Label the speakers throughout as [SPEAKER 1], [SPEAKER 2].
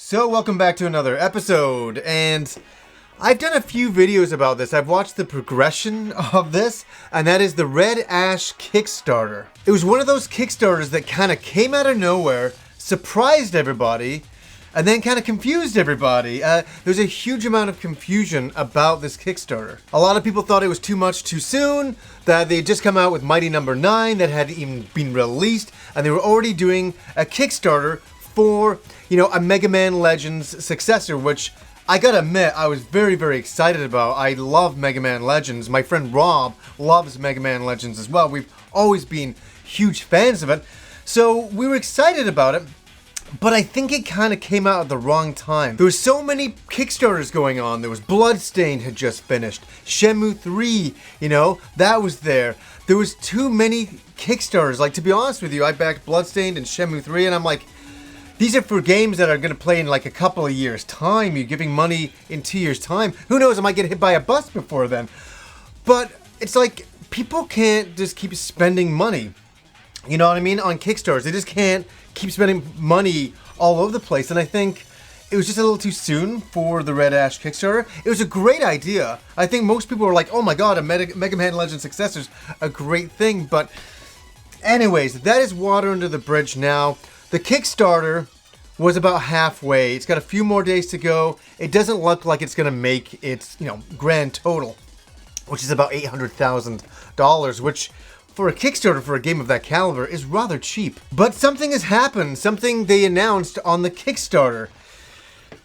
[SPEAKER 1] So welcome back to another episode, and I've done a few videos about this. I've watched the progression of this, and that is the Red Ash Kickstarter. It was one of those Kickstarters that kind of came out of nowhere, surprised everybody, and then kind of confused everybody. There's a huge amount of confusion about this Kickstarter. A lot of people thought it was too much too soon, that they had just come out with Mighty Number 9 that hadn't even been released, and they were already doing a Kickstarter for, a Mega Man Legends successor, which I gotta admit, I was very, very excited about. I love Mega Man Legends. My friend Rob loves Mega Man Legends as well. We've always been huge fans of it. So we were excited about it, but I think it kind of came out at the wrong time. There were so many Kickstarters going on. There was Bloodstained had just finished. Shenmue 3, that was there. There was too many Kickstarters. Like, to be honest with you, I backed Bloodstained and Shenmue 3, and I'm like, these are for games that are going to play in like a couple of years' time. You're giving money in 2 years' time. Who knows, I might get hit by a bus before then. But it's like, people can't just keep spending money. You know what I mean? On Kickstarters. They just can't keep spending money all over the place. And I think it was just a little too soon for the Red Ash Kickstarter. It was a great idea. I think most people were like, oh my god, a Mega Man Legends successor's a great thing. But anyways, that is water under the bridge now. The Kickstarter was about halfway. It's got a few more days to go. It doesn't look like it's going to make its, grand total, which is about $800,000, which for a Kickstarter for a game of that caliber is rather cheap. But something has happened, something they announced on the Kickstarter.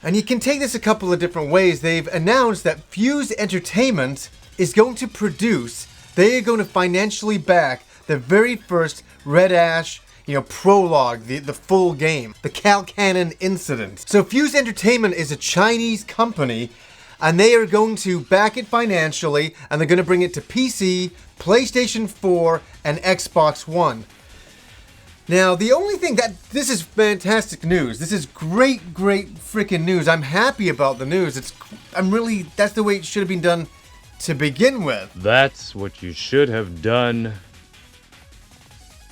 [SPEAKER 1] And you can take this a couple of different ways. They've announced that Fuse Entertainment is going to produce, they are going to financially back the very first Red Ash prologue, the full game, the Cal Cannon incident. So Fuse Entertainment is a Chinese company, and they are going to back it financially, and they're going to bring it to PC, PlayStation 4, and Xbox One. Now, the only thing this is fantastic news. This is great freaking news. I'm happy about the news. That's the way it should have been done to begin with.
[SPEAKER 2] That's what you should have done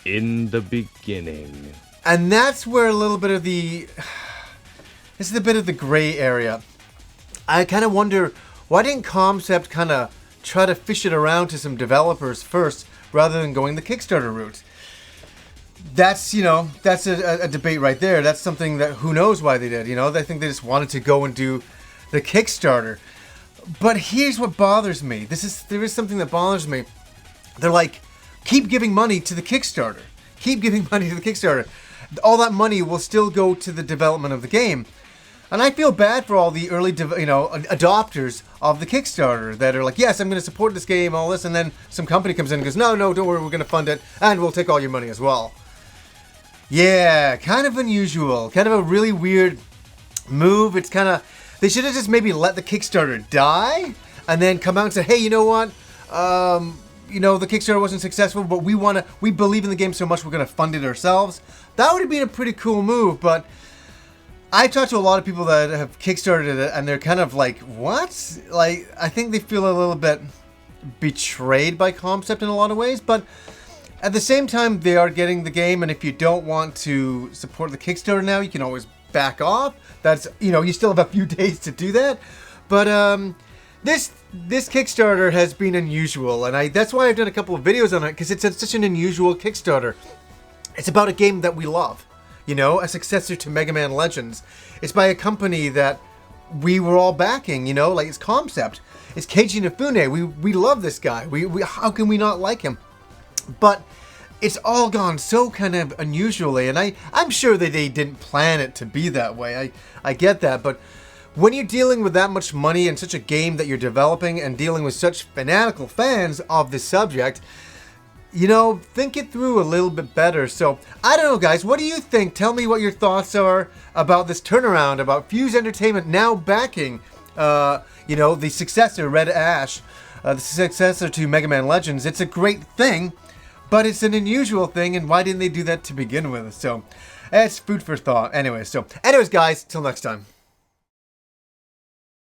[SPEAKER 2] in the beginning.
[SPEAKER 1] And that's where a little bit of this is a bit of the gray area. I kind of wonder, why didn't Concept kind of try to fish it around to some developers first rather than going the Kickstarter route? That's, that's a debate right there. That's something that who knows why they did, I think they just wanted to go and do the Kickstarter. But here's what bothers me. There is something that bothers me. They're like, keep giving money to the Kickstarter. Keep giving money to the Kickstarter. All that money will still go to the development of the game. And I feel bad for all the early, adopters of the Kickstarter that are like, yes, I'm going to support this game, all this, and then some company comes in and goes, no, don't worry, we're going to fund it, and we'll take all your money as well. Yeah, kind of unusual. Kind of a really weird move. It's kind of, they should have just maybe let the Kickstarter die, and then come out and say, hey, you know what? The Kickstarter wasn't successful, but we believe in the game so much we're going to fund it ourselves. That would have been a pretty cool move, but I've talked to a lot of people that have Kickstarted it, and they're kind of like, what? Like, I think they feel a little bit betrayed by Concept in a lot of ways, but at the same time, they are getting the game, and if you don't want to support the Kickstarter now, you can always back off. That's, you still have a few days to do that, but, This Kickstarter has been unusual, and that's why I've done a couple of videos on it, because it's such an unusual Kickstarter. It's about a game that we love, a successor to Mega Man Legends. It's by a company that we were all backing, like it's Concept. It's Keiji Inafune. We love this guy. How can we not like him? But it's all gone so kind of unusually, and I'm sure that they didn't plan it to be that way. I get that, but when you're dealing with that much money and such a game that you're developing and dealing with such fanatical fans of this subject, think it through a little bit better. So, I don't know, guys. What do you think? Tell me what your thoughts are about this turnaround, about Fuse Entertainment now backing, the successor, Red Ash, the successor to Mega Man Legends. It's a great thing, but it's an unusual thing, and why didn't they do that to begin with? So, it's food for thought. Anyways, guys, till next time.